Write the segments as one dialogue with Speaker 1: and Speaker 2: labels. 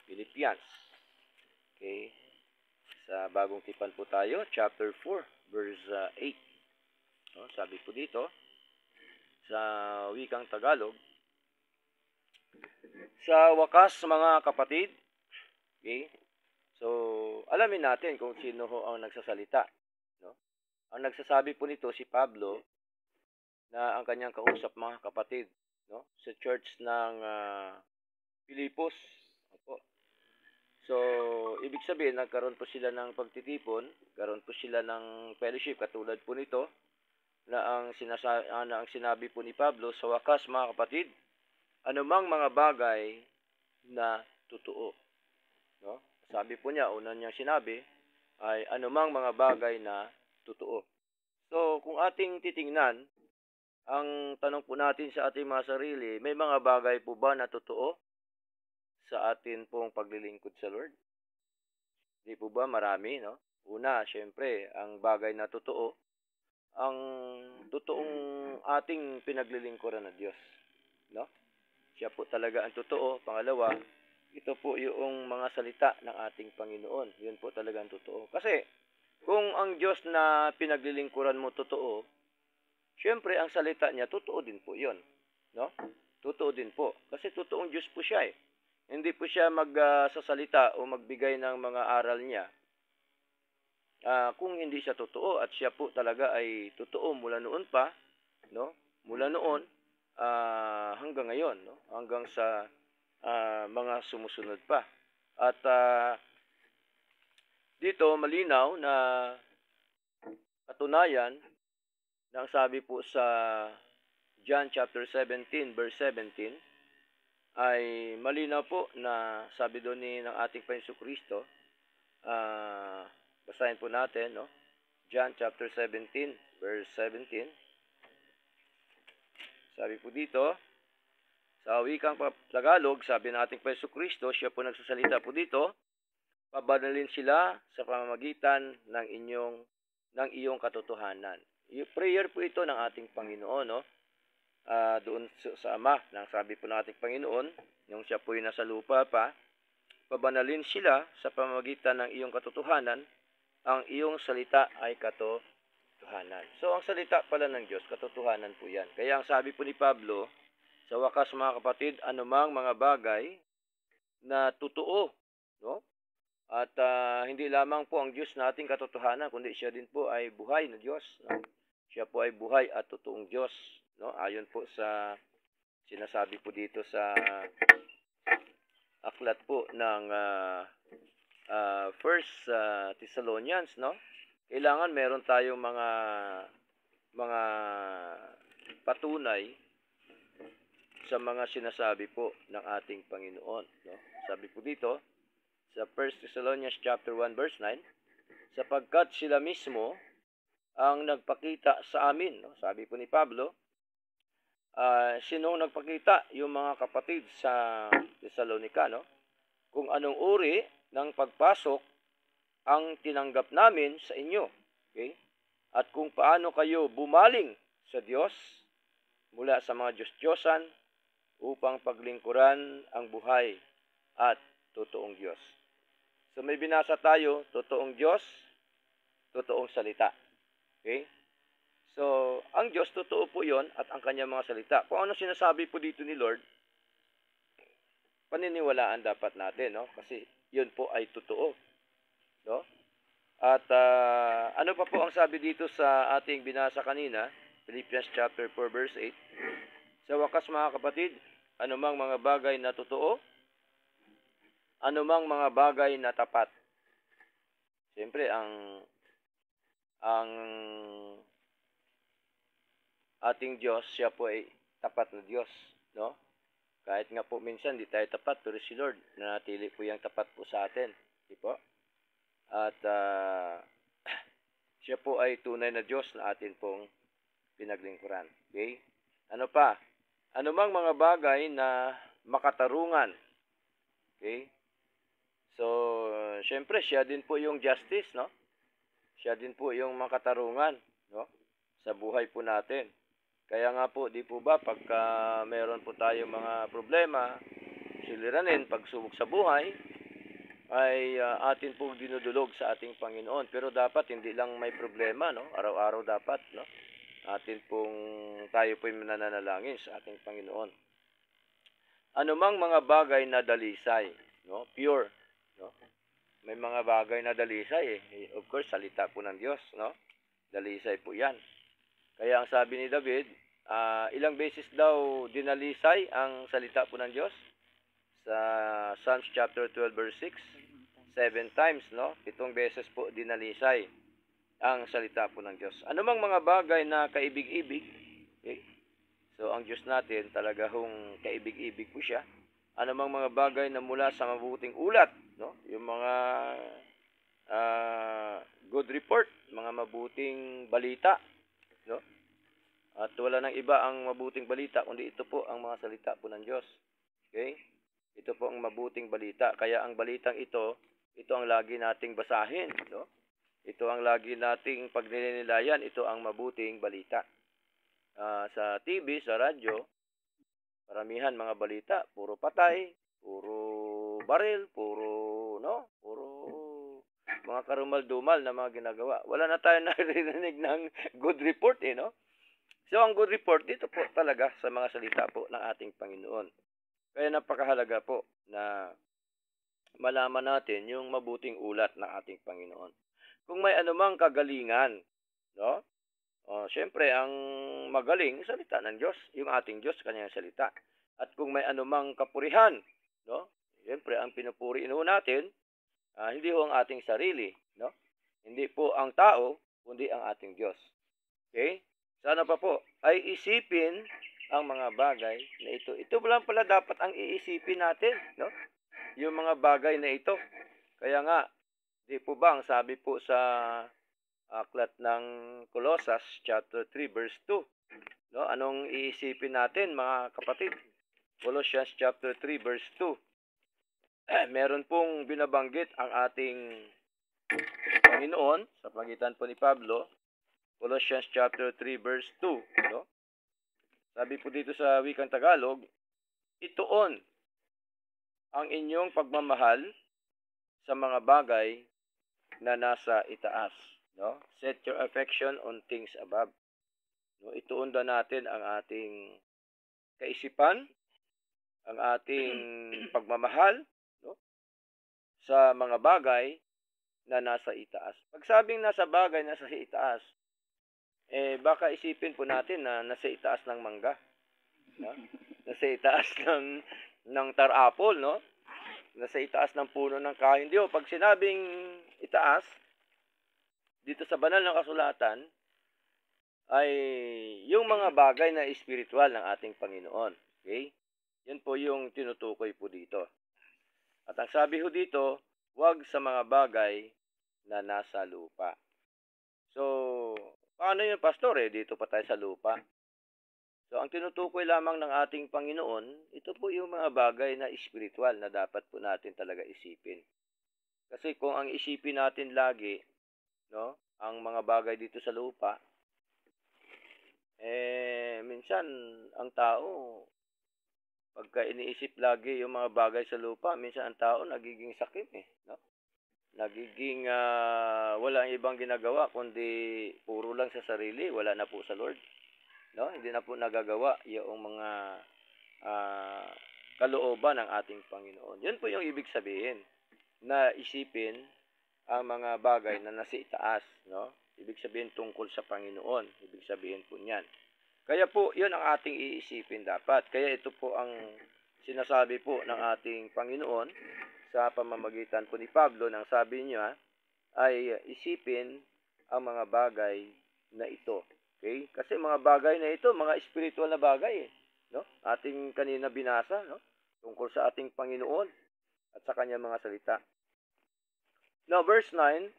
Speaker 1: Philippians. Okay? Sa bagong tipan po tayo, chapter 4, verse 8. No, sabi po dito, sa wikang Tagalog, sa wakas mga kapatid, okay? So, alamin natin kung sino ho ang nagsasalita. No? Ang nagsasabi po nito si Pablo na ang kanyang kausap mga kapatid, no? Sa church ng Filipos. Opo. So, ibig sabihin, nagkaroon po sila ng pagtitipon, karoon po sila ng fellowship katulad po nito na ang sinabi po ni Pablo, sa wakas mga kapatid, anumang mga bagay na totoo. No? Sabi po niya, una niyang sinabi, ay anumang mga bagay na totoo. So, kung ating titingnan, ang tanong po natin sa ating mga sarili, may mga bagay po ba na totoo sa atin pong paglilingkod sa Lord? Di po ba marami, no? Una, syempre, ang bagay na totoo, ang totoong ating pinaglilingkuran ng Diyos, no? Siya po talaga ang totoo. Pangalawa, ito po yung mga salita ng ating Panginoon. Yun po talaga ang totoo. Kasi, kung ang Diyos na pinaglilingkuran mo totoo, syempre, ang salita niya, totoo din po yun. No? Totoo din po. Kasi totoong Diyos po siya eh. Hindi po siya magsasalita o magbigay ng mga aral niya kung hindi siya totoo. At siya po talaga ay totoo mula noon pa, no? Mula noon hanggang ngayon, no? Hanggang sa mga sumusunod pa. At dito malinaw na katunayan na sabi po sa John chapter 17 verse 17 ay malinaw po na sabi doon ng ating Panginoong Kristo, basahin po natin, no? John chapter 17 verse 17. Sabi po dito, sa wikang Tagalog, sabi ng ating Panginoong Kristo, siya po nagsasalita po dito, pabanalin sila sa pamamagitan ng iyong katotohanan. Yung prayer po ito ng ating Panginoon, no? Doon sa Ama, nang sabi po ng ating Panginoon, yung siya po yung nasa lupa pa, pabanalin sila sa pamamagitan ng iyong katotohanan, ang iyong salita ay katotohanan. So, ang salita pala ng Diyos, katotohanan po yan. Kaya ang sabi po ni Pablo, sa wakas mga kapatid, anumang mga bagay na totoo, no? At hindi lamang po ang Diyos na ating katotohanan, kundi siya din po ay buhay na Diyos. No? Siya po ay buhay at totoong Diyos. No? Ayon po sa sinasabi po dito sa aklat po ng First Thessalonians, no? Kailangan meron tayong mga patunay sa mga sinasabi po ng ating Panginoon, no? Sabi po dito sa 1 Thessalonians chapter 1 verse 9, sapagkat sila mismo ang nagpakita sa amin, no? Sabi po ni Pablo, sinong nagpakita? Yung mga kapatid sa Thessalonica, no? Kung anong uri ng pagpasok ang tinanggap namin sa inyo. Okay? At kung paano kayo bumaling sa Diyos mula sa mga Diyos-Diyosan upang paglingkuran ang buhay at totoong Diyos. So may binasa tayo, totoong Diyos, totoong salita. Okay? So, ang Diyos, totoo po yon at ang kanyang mga salita. Kung ano sinasabi po dito ni Lord, paniniwalaan dapat natin, no? Kasi yun po ay totoo. No? At ano pa po ang sabi dito sa ating binasa kanina, Philippians chapter 4 verse 8, sa wakas mga kapatid, anumang mga bagay na totoo, anumang mga bagay na tapat. Siyempre, ang ating Diyos, siya po ay tapat na Diyos, no? Kahit nga po minsan di tayo tapat, pero si Lord nanatili po yung tapat po sa atin, di po? At siya po ay tunay na Diyos na atin pong pinaglingkuran. Okay? Ano pa? Anumang mga bagay na makatarungan. Okay? So, syempre siya din po yung justice, no? Siya din po yung makatarungan, no? Sa buhay po natin. Kaya nga po, di po ba, pagka meron po tayo mga problema, suliranin, pagsubok sa buhay, ay atin pong dinudulog sa ating Panginoon. Pero dapat hindi lang may problema, no? Araw-araw dapat, no? Atin pong tayo po'y mananalangin sa ating Panginoon. Anumang mga bagay na dalisay, no? Pure, no? May mga bagay na dalisay eh. Of course, salita po ng Diyos, no? Dalisay po 'yan. Kaya ang sabi ni David, ilang beses daw dinalisay ang salita po ng Diyos? Sa Psalms chapter 12 verse 6, 7 times, no? 7 beses po dinalisay ang salita po ng Diyos. Anumang mga bagay na kaibig-ibig, okay? So ang Diyos natin talaga hong kaibig-ibig po siya. Anumang mga bagay na mula sa mabuting ulat, no? Yung mga good report, mga mabuting balita, no? At wala nang iba ang mabuting balita kundi ito po ang mga salita po ng Diyos. Okay? Ito po ang mabuting balita. Kaya ang balitang ito ang lagi nating basahin, no? Ito ang lagi nating pagnilinilayan, ito ang mabuting balita. Sa TV, sa radyo, paramihan mga balita, puro patay, puro baril, puro mga karumal-dumal na mga ginagawa. Wala na tayo narinig ng good report, no? So, ang good report dito po talaga sa mga salita po ng ating Panginoon. Kaya napakahalaga po na malaman natin yung mabuting ulat ng ating Panginoon. Kung may anumang kagalingan, no? Siyempre, ang magaling, salita ng Diyos, yung ating Diyos, kanyang salita. At kung may anumang kapurihan, no? Siyempre, ang pinupuriin ho natin, hindi ho ang ating sarili, no? Hindi po ang tao, kundi ang ating Diyos. Okay? Sana pa po ay isipin ang mga bagay na ito. Ito lang pala dapat ang iisipin natin, no? Yung mga bagay na ito. Kaya nga, di po ba ang sabi po sa aklat ng Colossus chapter 3 verse 2, no? Anong iisipin natin, mga kapatid? Colossians chapter 3 verse 2. Meron pong binabanggit ang ating Panginoon sa pagitan po ni Pablo. Colossians chapter 3 verse 2, no? Sabi po dito sa wikang Tagalog, ituon ang inyong pagmamahal sa mga bagay na nasa itaas, no? Set your affection on things above. No, ituon na natin ang ating kaisipan, ang ating pagmamahal, no? Sa mga bagay na nasa itaas. Pag sabing nasa bagay nasa itaas, baka isipin po natin na nasa itaas ng mangga, no? Nasa itaas ng tar-apple, no? Nasa itaas ng puno ng kahoy. Hindi pag sinabing itaas, dito sa banal na kasulatan, ay yung mga bagay na espiritual ng ating Panginoon. Okay? Yan po yung tinutukoy po dito. At ang sabi ho dito, huwag sa mga bagay na nasa lupa. So, paano yun, Pastor? Dito pa tayo sa lupa. So, ang tinutukoy lamang ng ating Panginoon, ito po yung mga bagay na espiritual na dapat po natin talaga isipin. Kasi kung ang isipin natin lagi, no, ang mga bagay dito sa lupa, minsan, ang tao, pagka iniisip lagi yung mga bagay sa lupa, minsan ang tao nagiging sakit, no? Nagiging wala ang ibang ginagawa kundi puro lang sa sarili, wala na po sa Lord, no? Hindi na po nagagawa yung mga kalooban ng ating Panginoon. Yun po yung ibig sabihin na isipin ang mga bagay na nasa itaas, no? Ibig sabihin tungkol sa Panginoon. Ibig sabihin po niyan. Kaya po, yun ang ating iisipin dapat. Kaya ito po ang sinasabi po ng ating Panginoon sa pamamagitan po ni Pablo nang sabi niya ay isipin ang mga bagay na ito. Okay? Kasi mga bagay na ito, mga spiritual na bagay, no? Ating kanina binasa, no? Tungkol sa ating Panginoon at sa kanyang mga salita. Now, verse 9,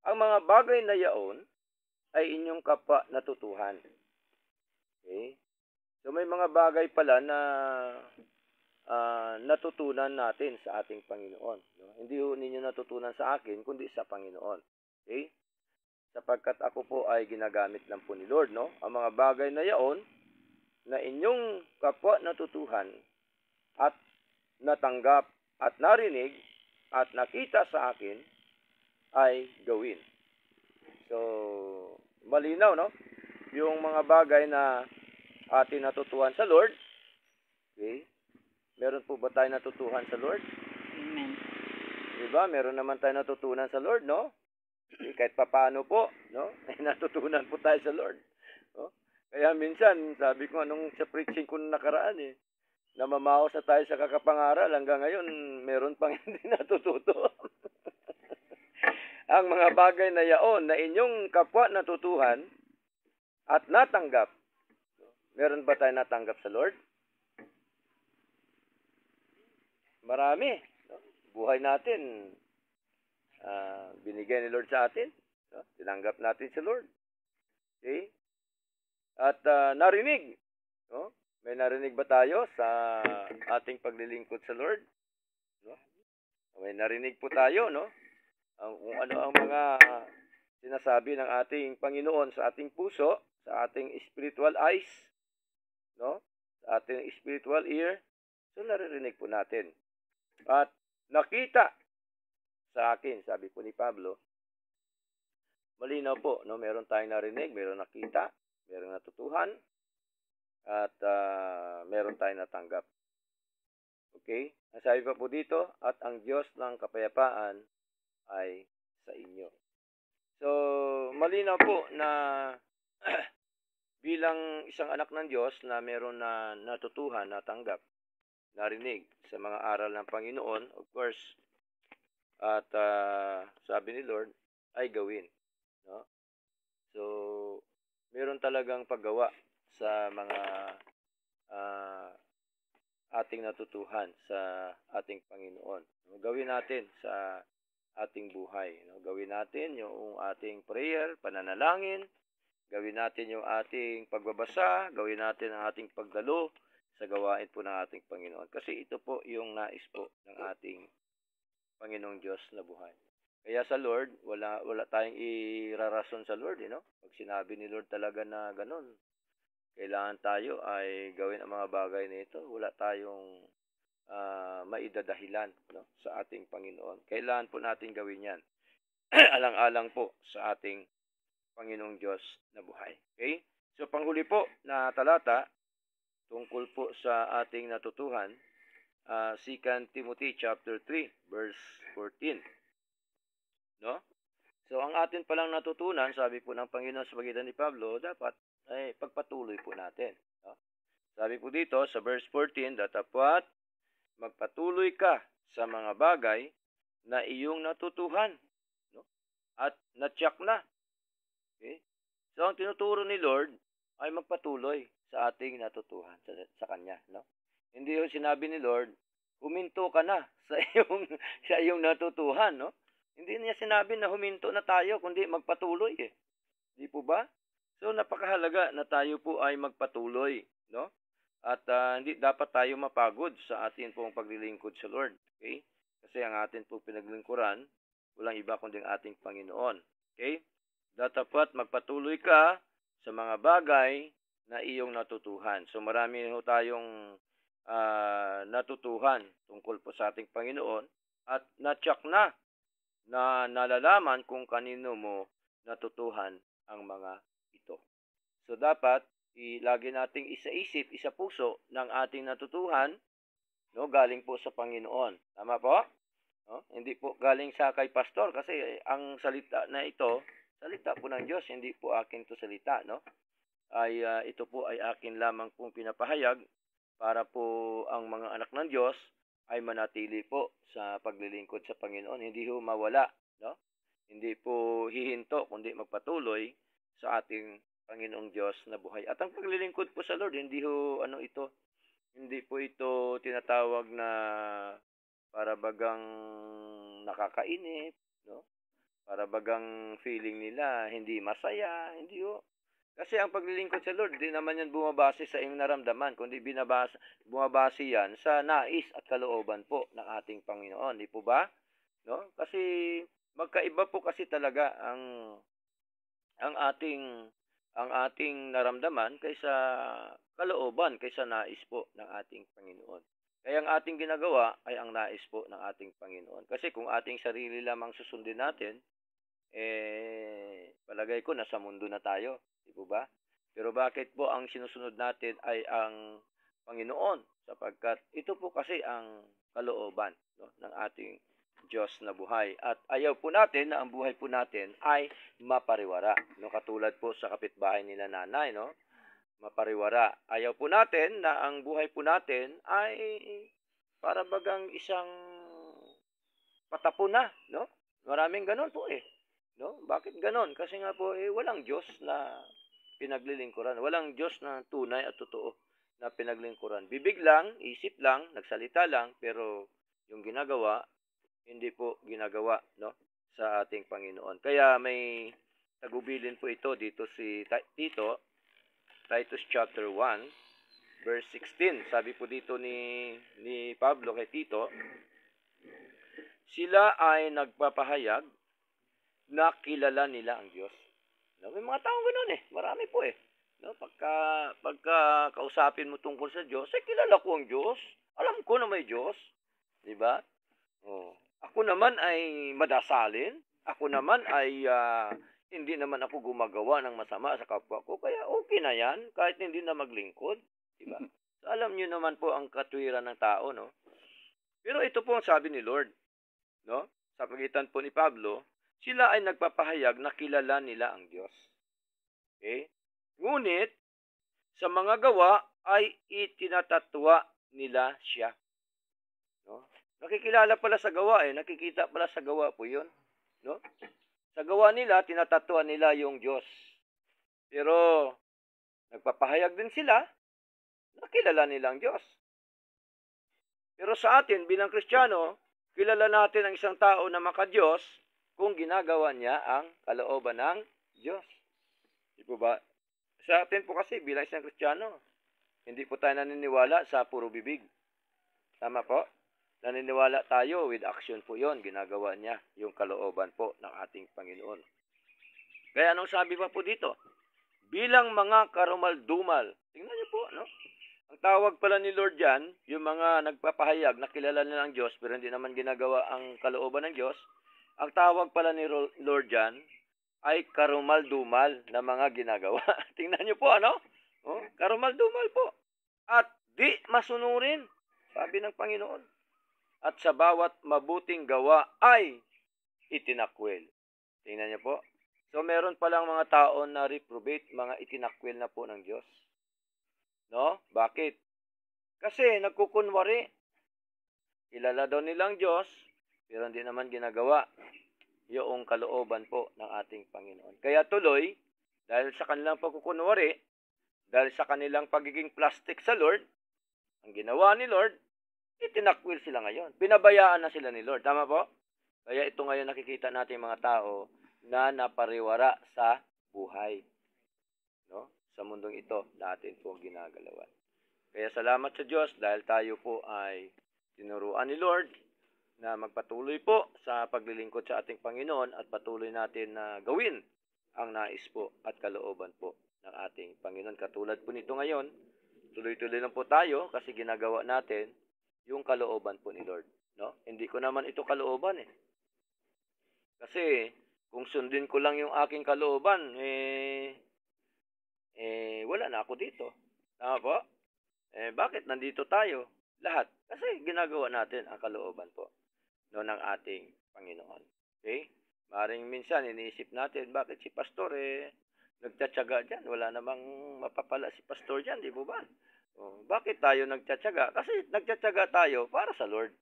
Speaker 1: ang mga bagay na yaon ay inyong kapwa natutuhan. Okay? So, may mga bagay pala na natutunan natin sa ating Panginoon. No? Hindi ninyo natutunan sa akin, kundi sa Panginoon. Okay? Sapagkat ako po ay ginagamit lang po ni Lord, no? Ang mga bagay na yaon na inyong kapwa natutuhan at natanggap at narinig at nakita sa akin ay gawin. So, malinaw, no? Yung mga bagay na atin natutuhan sa Lord. Okay? Meron po ba tayo natutuhan sa Lord?
Speaker 2: Amen.
Speaker 1: Diba? Meron naman tayo natutunan sa Lord, no? Kahit papaano po, no? May natutunan po tayo sa Lord. No? Kaya minsan, sabi ko anong sa preaching ko nakaraan namamaos na tayo sa kakapangaral hanggang ngayon, meron pang hindi natututo. Ang mga bagay na yaon na inyong kapwa natutuhan at natanggap. Meron ba tayo natanggap sa Lord? Marami. No? Buhay natin, binigay ni Lord sa atin. No? Tinanggap natin si Lord. Okay? At narinig. No? May narinig ba tayo sa ating paglilingkod sa Lord? No? May narinig po tayo, no? Kung ano ang mga sinasabi ng ating Panginoon sa ating puso, sa ating spiritual eyes, no? Sa ating spiritual ear, so naririnig po natin. At nakita sa akin, sabi po ni Pablo, malinaw po, no? Meron tayong narinig, meron nakita, meron natutuhan, at meron tayong natanggap. Okay? Ang sabi pa po dito, at ang Diyos ng kapayapaan ay sa inyo. So, malinaw po na bilang isang anak ng Diyos na meron na natutuhan, natanggap, narinig sa mga aral ng Panginoon, of course, at sabi ni Lord, ay gawin. No? So, meron talagang paggawa sa mga ating natutuhan sa ating Panginoon. No? Gawin natin sa ating buhay. No? Gawin natin yung ating prayer, pananalangin, gawin natin yung ating pagbabasa, gawin natin ang ating pagdalo sa gawain po ng ating Panginoon. Kasi ito po yung nais po ng ating Panginoong Diyos na buhay. Kaya sa Lord, wala tayong irarason sa Lord, no? Pag sinabi ni Lord talaga na ganun, kailangan tayo ay gawin ang mga bagay na ito. Wala tayong maidadahilan, no, sa ating Panginoon. Kailangan po natin gawin yan. Alang-alang po sa ating Panginoong Diyos na buhay. Okay? So, panghuli po na talata, tungkol po sa ating natutuhan, 2 Timothy chapter 3, verse 14. No? So, ang atin palang natutunan, sabi po ng Panginoon sa pagitan ni Pablo, dapat ay pagpatuloy po natin. No? Sabi po dito sa verse 14, dapat magpatuloy ka sa mga bagay na iyong natutuhan, no? At natyak na. Okay? So, ang tinuturo ni Lord ay magpatuloy sa ating natutuhan sa Kanya, no? Hindi yung sinabi ni Lord, huminto ka na sa iyong natutuhan, no? Hindi niya sinabi na huminto na tayo, kundi magpatuloy Di po ba? So, napakahalaga na tayo po ay magpatuloy, no? At hindi dapat tayo mapagod sa atin pong paglilingkod sa Lord. Okay? Kasi ang atin pong pinaglingkuran, walang iba kundi ang ating Panginoon. Okay? Dapat magpatuloy ka sa mga bagay na iyong natutuhan. So marami ho tayong natutuhan tungkol po sa ating Panginoon at natsak na nalalaman kung kanino mo natutuhan ang mga ito. So dapat lagi nating isaisip, isapuso ng ating natutuhan, no, galing po sa Panginoon. Tama po? No? Hindi po galing sa kay pastor kasi ang salita na ito, salita po ng Diyos, hindi po akin to salita, no? Ay ito po ay akin lamang pong pinapahayag para po ang mga anak ng Diyos ay manatili po sa paglilingkod sa Panginoon, hindi ho mawala, no? Hindi po hihinto kundi magpatuloy sa ating Panginoong Diyos na buhay. At ang paglilingkod po sa Lord, hindi po ito tinatawag na para bagang nakakainip, no? Para bagang feeling nila hindi masaya, hindi ho. Kasi ang paglilingkod sa Lord, hindi naman yan bumabase sa iyong naramdaman, kundi bumabase yan sa nais at kalooban po ng ating Panginoon. Di po ba? No? Kasi magkaiba po kasi talaga ang ating naramdaman kaysa kalooban, kaysa nais po ng ating Panginoon. Kaya ang ating ginagawa ay ang nais po ng ating Panginoon. Kasi kung ating sarili lamang susundin natin, palagay ko nasa mundo na tayo, di po ba? Pero bakit po ang sinusunod natin ay ang Panginoon? Sapagkat ito po kasi ang kalooban, no, ng ating Diyos na buhay. At ayaw po natin na ang buhay po natin ay mapariwara. No, katulad po sa kapitbahay nila nanay, no? Mapariwara. Ayaw po natin na ang buhay po natin ay para bagang isang patapon na, no? Maraming ganon po no? Bakit ganon? Kasi nga po walang Diyos na pinaglilingkuran. Walang Diyos na tunay at totoo na pinaglingkuran. Bibig lang, isip lang, nagsalita lang, pero yung ginagawa hindi po ginagawa, no, sa ating Panginoon. Kaya may tagubilin po ito dito si Tito, Titus chapter 1, verse 16. Sabi po dito ni Pablo kay Tito, sila ay nagpapahayag na kilala nila ang Diyos. No, may mga taong ganoon marami po No, pagka kausapin mo tungkol sa Diyos, kilala ko ang Diyos. Alam ko na may Diyos, 'di ba? Oh. Ako naman ay madasalin. Ako naman ay hindi naman ako gumagawa ng masama sa kapwa ko. Kaya okay na yan, kahit hindi na maglingkod. Diba? So, alam niyo naman po ang katwiran ng tao, no? Pero ito po ang sabi ni Lord, no? Sa pagitan po ni Pablo, sila ay nagpapahayag na kilala nila ang Diyos. Okay? Ngunit, sa mga gawa ay itinatatwa nila siya. No? Nakikilala pala sa gawa nakikita pala sa gawa po 'yun, no? Sa gawa nila tinatatuan nila yung Diyos. Pero nagpapahayag din sila na kilala nila ang Diyos. Pero sa atin bilang Kristiyano, kilala natin ang isang tao na maka-Diyos kung ginagawa niya ang kalooban ng Diyos. Di po ba? Sa atin po kasi bilang isang Kristiyano, hindi po tayo naniniwala sa puro bibig. Tama po? Naniniwala tayo with action po yon, ginagawa niya yung kalooban po ng ating Panginoon. Kaya anong sabi pa po dito? Bilang mga karumal-dumal. Tingnan niyo po, no? Ang tawag pala ni Lord dyan, yung mga nagpapahayag na kilala nila ang Diyos pero hindi naman ginagawa ang kalooban ng Diyos, ang tawag pala ni Lord dyan ay karumal-dumal na mga ginagawa. Tingnan niyo po, ano? Oh, karumal-dumal po. At di masunurin, sabi ng Panginoon. At sa bawat mabuting gawa ay itinakwil. Tingnan niyo po. So, meron palang mga tao na reprobate, mga itinakwil na po ng Diyos. No? Bakit? Kasi nagkukunwari. Kilala daw nilang Diyos, pero hindi naman ginagawa yung kalooban po ng ating Panginoon. Kaya tuloy, dahil sa kanilang pagkukunwari, dahil sa kanilang pagiging plastic sa Lord, ang ginawa ni Lord, itinakwil sila ngayon. Pinabayaan na sila ni Lord. Tama po? Kaya ito ngayon nakikita natin mga tao na napariwara sa buhay. No? Sa mundong ito, natin po ginagalawan. Kaya salamat sa Diyos dahil tayo po ay tinuruan ni Lord na magpatuloy po sa paglilingkod sa ating Panginoon at patuloy natin na gawin ang nais po at kalooban po ng ating Panginoon. Katulad po nito ngayon, tuloy-tuloy lang po tayo kasi ginagawa natin yung kalooban po ni Lord, no? Hindi ko naman ito kalooban Kasi kung sundin ko lang yung aking kalooban, wala na ako dito. Tama po? Bakit nandito tayo? Lahat. Kasi ginagawa natin ang kalooban po, no, ng ating Panginoon. Okay? Maring minsan iniisip natin, bakit si pastor nagtsatsaga dyan? Wala namang mapapala si pastor dyan, di ba ba? Bakit tayo nagtsatsaga? Kasi nagtsatsaga tayo para sa Lord.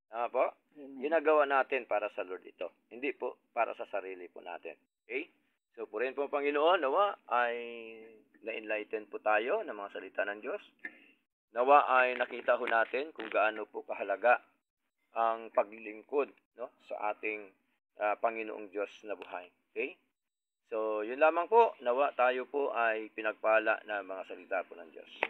Speaker 1: Tama po? Amen. Ginagawa natin para sa Lord ito. Hindi po para sa sarili po natin. Okay? So, purihin po Panginoon, nawa ay na-enlighten po tayo ng mga salita ng Diyos. Nawa ay nakita ho natin kung gaano po kahalaga ang paglilingkod, no, sa ating Panginoong Diyos na buhay. Okay? So, yun lamang po. Nawa tayo po ay pinagpala na mga salita po ng Diyos.